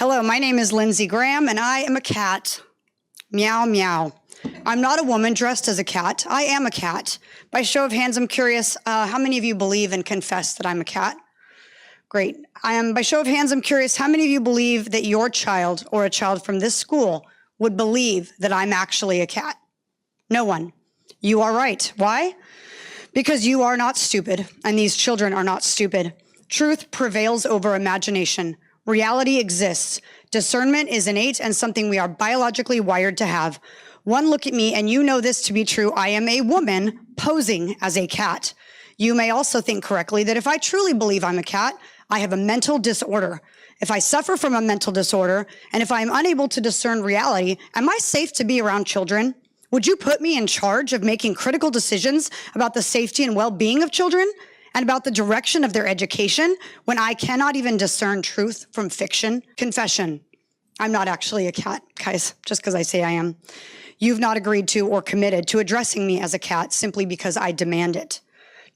Hello, my name is Lindsey Graham, and I am a cat. Meow, meow. I'm not a woman dressed as a cat. I am a cat. By show of hands, I'm curious, how many of you believe and confess that I'm a cat? Great. By show of hands, I'm curious, how many of you believe that your child or a child from this school would believe that I'm actually a cat? No one. You are right. Why? Because you are not stupid, and these children are not stupid. Truth prevails over imagination. Reality exists. Discernment is innate and something we are biologically wired to have. One look at me and you know this to be true. I am a woman posing as a cat. You may also think correctly that if I truly believe I'm a cat, I have a mental disorder. If I suffer from a mental disorder, and if I am unable to discern reality, am I safe to be around children? Would you put me in charge of making critical decisions about the safety and well-being of children and about the direction of their education when I cannot even discern truth from fiction? Confession. I'm not actually a cat, guys, just because I say I am. You've not agreed to or committed to addressing me as a cat simply because I demand it.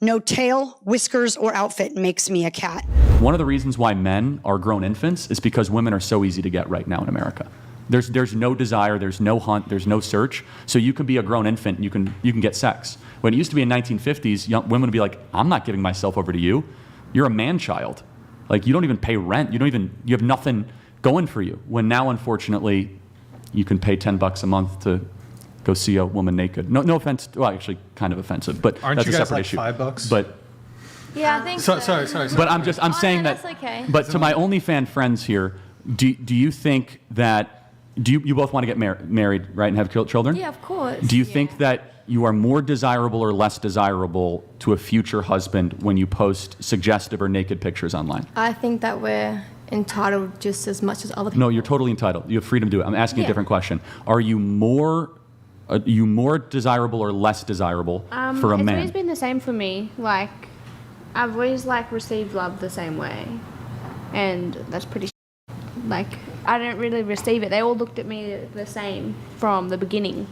No tail, whiskers, or outfit makes me a cat. One of the reasons why men are grown infants is because women are so easy to get right now in America. There's no desire, there's no hunt, there's no search. So you can be a grown infant and you can get sex. When it used to be in 1950s, women would be like, I'm not giving myself over to you. You're a man-child. Like, you don't even pay rent. You have nothing going for you. When now, unfortunately, you can pay $10 a month to go see a woman naked. No offense. Well, actually, kind of offensive, but that's a separate issue. Aren't you guys But like $5? Yeah, I think so. Sorry. but I'm saying no, that. that's okay. But to my OnlyFans friends here, do you think that you both want to get married, right, and have children? Yeah, of course. Do you think that you are more desirable or less desirable to a future husband when you post suggestive or naked pictures online? I think that we're entitled just as much as other people. No, you're totally entitled. You have freedom to do it. I'm asking a different question. Are you more desirable or less desirable for a man? It's always been the same for me. Like, I've always received love the same way, and that's pretty. I don't really receive it. They all looked at me the same from the beginning.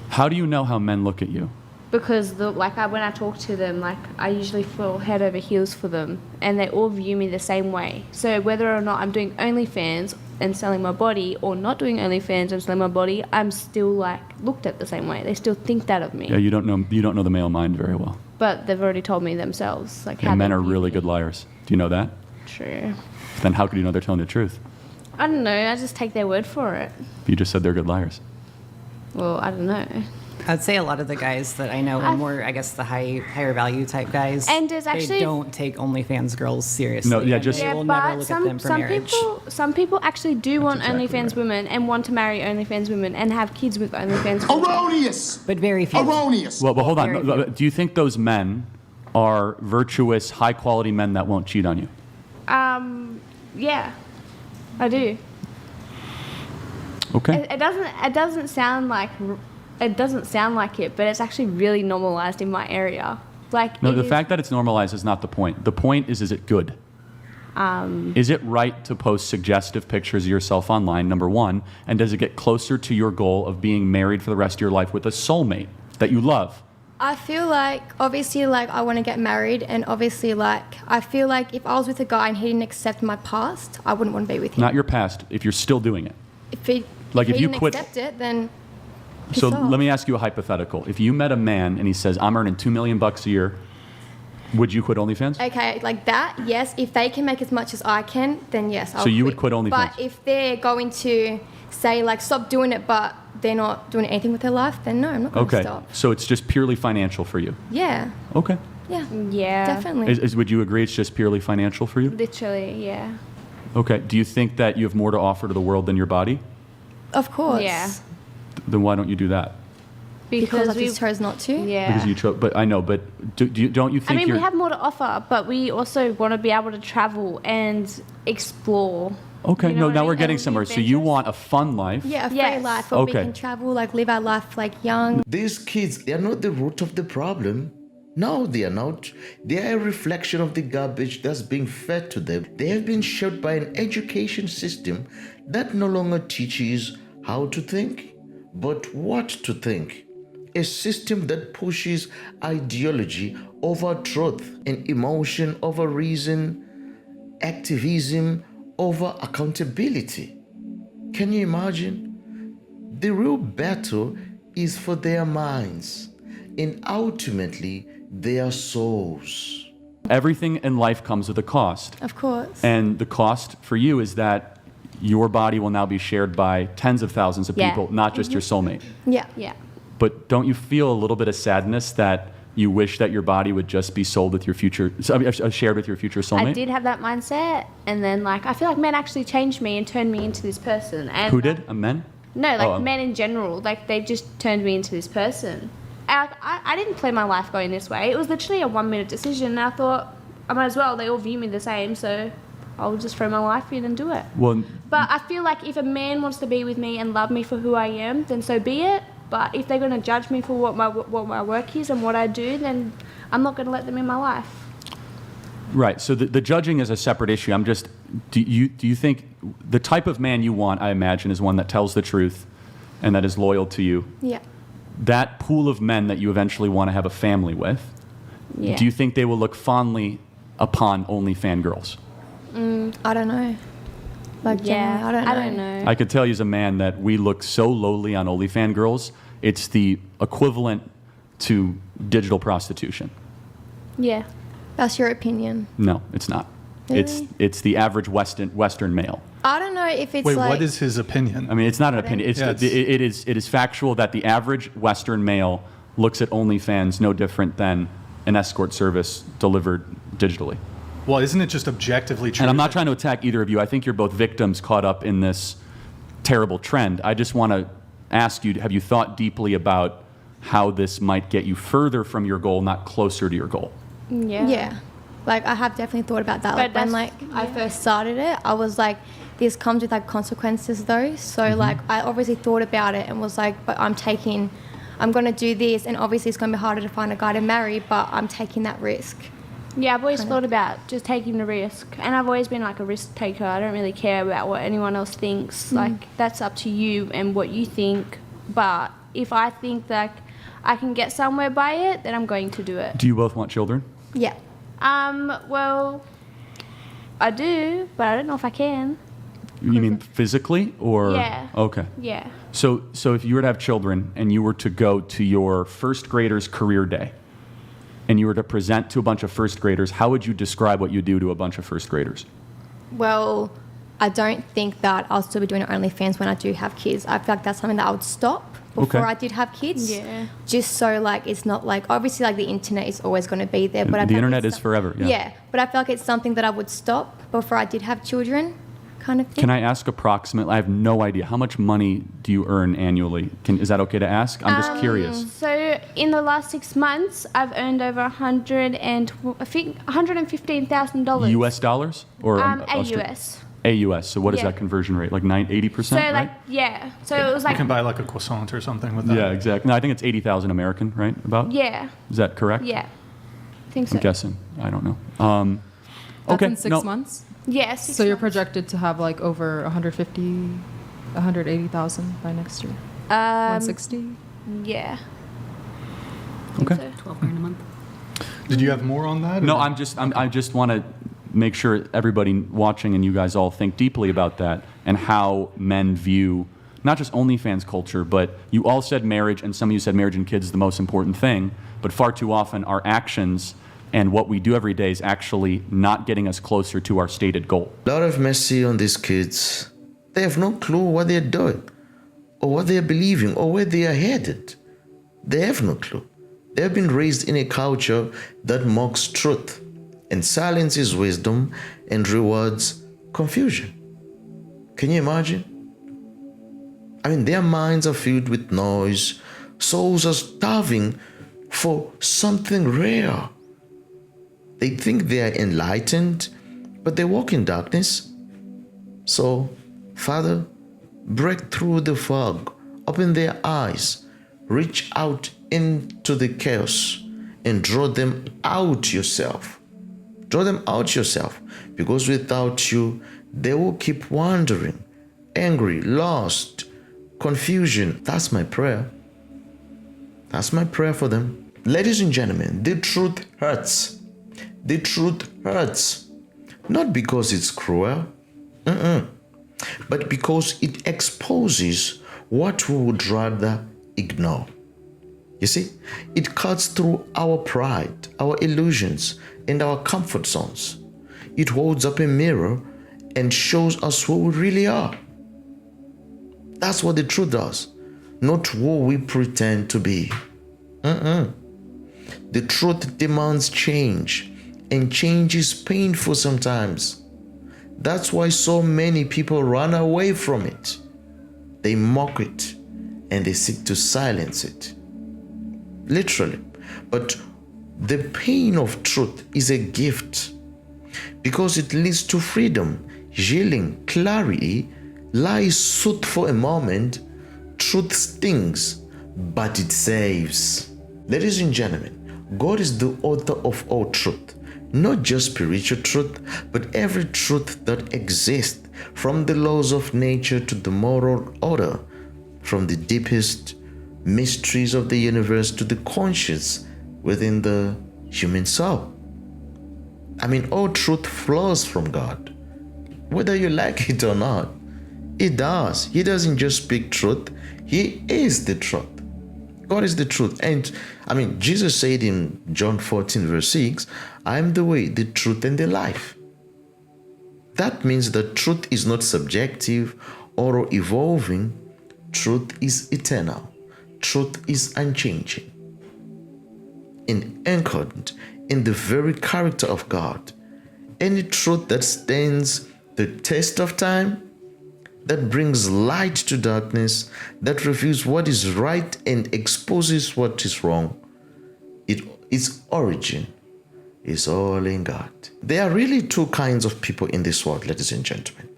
How do you know how men look at you? Because when I talk to them, I usually fall head over heels for them, and they all view me the same way. So whether or not I'm doing OnlyFans and selling my body, or not doing OnlyFans and selling my body, I'm still looked at the same way. They still think that of me. Yeah, you don't know the male mind very well. But they've already told me themselves. And men are really good liars. Do you know that? True. Then how could you know they're telling the truth? I don't know. I just take their word for it. You just said they're good liars. Well, I don't know. I'd say a lot of the guys that I know are more, I guess, the higher value type guys. And there's actually, they don't take OnlyFans girls seriously. No, yeah, They will never look at them for marriage. Some people actually do want OnlyFans women and want to marry OnlyFans women and have kids with OnlyFans women. Erroneous! But very few. Erroneous! Well, hold on. Do you think those men are virtuous, high-quality men that won't cheat on you? Yeah, I do. Okay. It doesn't sound like it, but it's actually really normalized in my area. No, the fact that it's normalized is not the point. The point is it good? Is it right to post suggestive pictures of yourself online, number one, and does it get closer to your goal of being married for the rest of your life with a soulmate that you love? I feel obviously, I want to get married, and obviously, I feel like if I was with a guy and he didn't accept my past, I wouldn't want to be with him. Not your past, if you're still doing it. If he you didn't quit, accept it, then So let me ask you a hypothetical. If you met a man and he says, I'm earning $2 million a year, would you quit OnlyFans? Okay, like that, yes. If they can make as much as I can, then yes, I'll So you quit. would quit OnlyFans? But if they're going to say, stop doing it, but they're not doing anything with their life, then no, I'm not going to stop. Okay, so it's just purely financial for you? Yeah. Okay. Yeah, definitely. Would you agree it's just purely financial for you? Literally, yeah. Okay, do you think that you have more to offer to the world than your body? Of course. Yeah. Then why don't you do that? Because we chose not to? Yeah. Because you chose, but I know, but don't you think we have more to offer, but we also want to be able to travel and explore. Okay, You know no, now we're and getting do somewhere. So adventures. you want a fun life. Yeah, a free Yes. life where we Okay. can travel, live our life young. These kids, they are not the root of the problem. No, they are not. They are a reflection of the garbage that's being fed to them. They have been shaped by an education system that no longer teaches how to think, but what to think. A system that pushes ideology over truth and emotion over reason, activism over accountability. Can you imagine? The real battle is for their minds and ultimately their souls. Everything in life comes with a cost. Of course. And the cost for you is that your body will now be shared by tens of thousands of Yeah. people, not just your soulmate. Yeah. Yeah. But don't you feel a little bit of sadness that you wish that your body would just be sold with your future, shared with your future soulmate? I did have that mindset, and then I feel like men actually changed me and turned me into this person. And Who did? A men? No, men in general. They just turned me into this person. And I didn't plan my life going this way. It was literally a 1-minute decision, and I thought I might as well. They all view me the same, so I'll just throw my life in and do it. Well, But I feel like if a man wants to be with me and love me for who I am, then so be it. But if they're going to judge me for what my work is and what I do, then I'm not going to let them in my life. right. So the judging is a separate issue. I'm just, do you think the type of man you want, I imagine, is one that tells the truth and that is loyal to you? Yeah. That pool of men that you eventually want to have a family with, Yeah. do you think they will look fondly upon OnlyFans girls? I don't know. Yeah, Generally, I don't know. I could tell you as a man that we look so lowly on OnlyFans girls, it's the equivalent to digital prostitution. Yeah. That's your opinion. No, it's not. Really? It's the average Western male. I don't know if it's Wait, like. what is his opinion? I mean, it's not an opinion. It's Yeah, it is factual that the average Western male looks at OnlyFans no different than an escort service delivered digitally. Well, isn't it just objectively true? And I'm not trying to attack either of you. I think you're both victims caught up in this terrible trend. I just want to ask you, have you thought deeply about how this might get you further from your goal, not closer to your goal? Yeah. Like, I have definitely thought about that. But Like, when, that's- I first started it, I was like, this comes with, consequences, though. So, like, I obviously thought about it and was like, but I'm going to do this. And obviously, it's going to be harder to find a guy to marry, but I'm taking that risk. Yeah, I've always thought about just taking the risk. And I've always been a risk taker. I don't really care about what anyone else thinks. That's up to you and what you think. But if I think that I can get somewhere by it, then I'm going to do it. Do you both want children? Yeah. Well, I do, but I don't know if I can. You mean physically or? Yeah. Okay. Yeah. So if you were to have children and you were to go to your first grader's career day and you were to present to a bunch of first graders, how would you describe what you do to a bunch of first graders? Well, I don't think that I'll still be doing OnlyFans when I do have kids. I feel like that's something that I would stop before Okay. I did have kids. Yeah. Just so it's not obviously the internet is always going to be there, but I The feel like internet it's is forever, yeah. Yeah, but I feel like it's something that I would stop before I did have children, kind of thing. Can I ask approximately? I have no idea. How much money do you earn annually? Is that okay to ask? I'm just curious. So in the last 6 months, I've earned over $115,000 U.S. dollars or AUS. AUS. So what is Yeah. that conversion rate? Like 80%? So right? yeah. So it was You can buy a croissant or something with that. Yeah, exactly. No, I think it's 80,000 American, right? About. yeah, Is that correct? yeah. I think so. I'm guessing. I don't know. That's okay. in 6 months? Yeah. 6 So you're months. projected to have over 180,000 by next year? 160? Yeah. Okay. So. 12 grand a month. Did you have more on that? No, or- I just want to make sure everybody watching and you guys all think deeply about that and how men view not just OnlyFans culture, but you all said marriage, and some of you said marriage and kids is the most important thing, but far too often our actions and what we do every day is actually not getting us closer to our stated goal. Lord have mercy on these kids. They have no clue what they're doing, or what they're believing, or where they are headed. They have no clue. They have been raised in a culture that mocks truth and silences wisdom and rewards confusion. Can you imagine? I mean, their minds are filled with noise. Souls are starving for something rare. They think they are enlightened, but they walk in darkness. So, Father, break through the fog, open their eyes, reach out into the chaos, and draw them out yourself. Draw them out yourself, because without you, they will keep wandering, angry, lost, confusion. That's my prayer. That's my prayer for them. Ladies and gentlemen, the truth hurts. The truth hurts. Not because it's cruel, but because it exposes what we would rather ignore. You see, it cuts through our pride, our illusions, and our comfort zones. It holds up a mirror and shows us who we really are. That's what the truth does, not who we pretend to be. The truth demands change, and change is painful sometimes. That's why so many people run away from it. They mock it, and they seek to silence it. Literally. But the pain of truth is a gift because it leads to freedom, healing, clarity. Lies soothe for a moment. Truth stings, but it saves. Ladies and gentlemen, God is the author of all truth, not just spiritual truth, but every truth that exists, from the laws of nature to the moral order, from the deepest mysteries of the universe to the conscience within the human soul. I mean, all truth flows from God, whether you like it or not. It does. He doesn't just speak truth, He is the truth. God is the truth. And I mean, Jesus said in John 14 verse 6, I am the way, the truth, and the life. That means that truth is not subjective or evolving. Truth is eternal. Truth is unchanging and anchored in the very character of God. Any truth that stands the test of time, that brings light to darkness, that reveals what is right and exposes what is wrong, its origin is all in God. There are really two kinds of people in this world, ladies and gentlemen.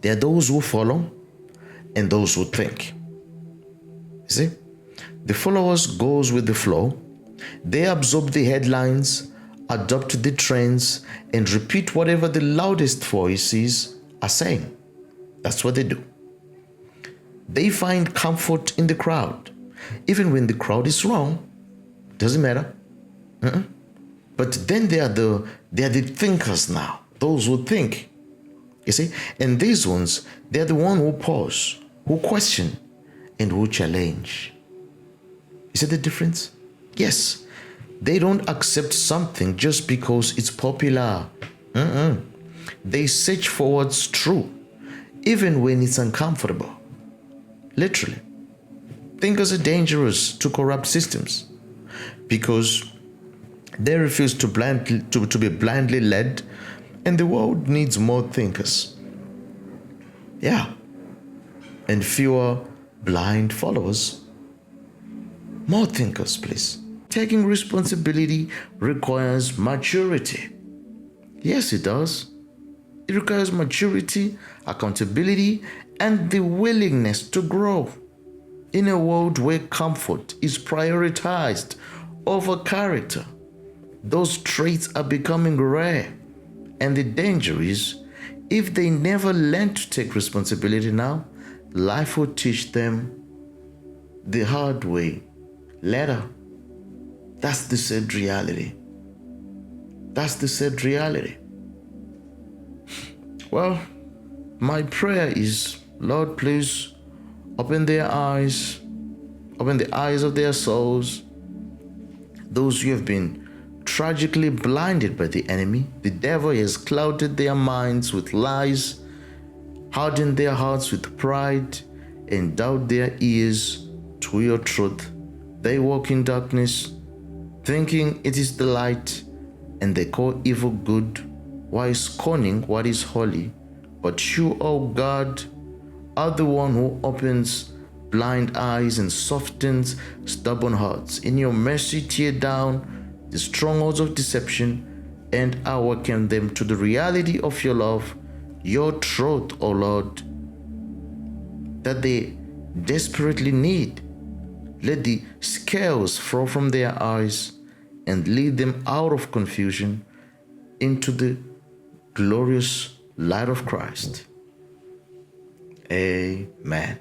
There are those who follow and those who think. You see, the followers goes with the flow. They absorb the headlines, adopt the trends, and repeat whatever the loudest voices are saying. That's what they do. They find comfort in the crowd, even when the crowd is wrong. Doesn't matter. But then they are the thinkers now, those who think. You see, and these ones, they are the one who pause, who question, and who challenge. You see the difference? Yes, they don't accept something just because it's popular. They search for what's true, even when it's uncomfortable. Literally. Thinkers are dangerous to corrupt systems because they refuse to be blindly led, and the world needs more thinkers. Yeah. And fewer blind followers. More thinkers, please. Taking responsibility requires maturity. Yes, it does. It requires maturity, accountability, and the willingness to grow. In a world where comfort is prioritized over character, those traits are becoming rare. And the danger is, if they never learn to take responsibility now, life will teach them the hard way later. That's the sad reality. That's the sad reality. Well, my prayer is, Lord, please open their eyes, open the eyes of their souls. Those who have been tragically blinded by the enemy, the devil has clouded their minds with lies, hardened their hearts with pride, and dulled their ears to your truth. They walk in darkness, thinking it is the light, and they call evil good, while scorning what is holy. But you, O God, are the one who opens blind eyes and softens stubborn hearts. In your mercy, tear down the strongholds of deception and awaken them to the reality of your love, your truth, O Lord, that they desperately need. Let the scales fall from their eyes and lead them out of confusion into the glorious light of Christ. Amen.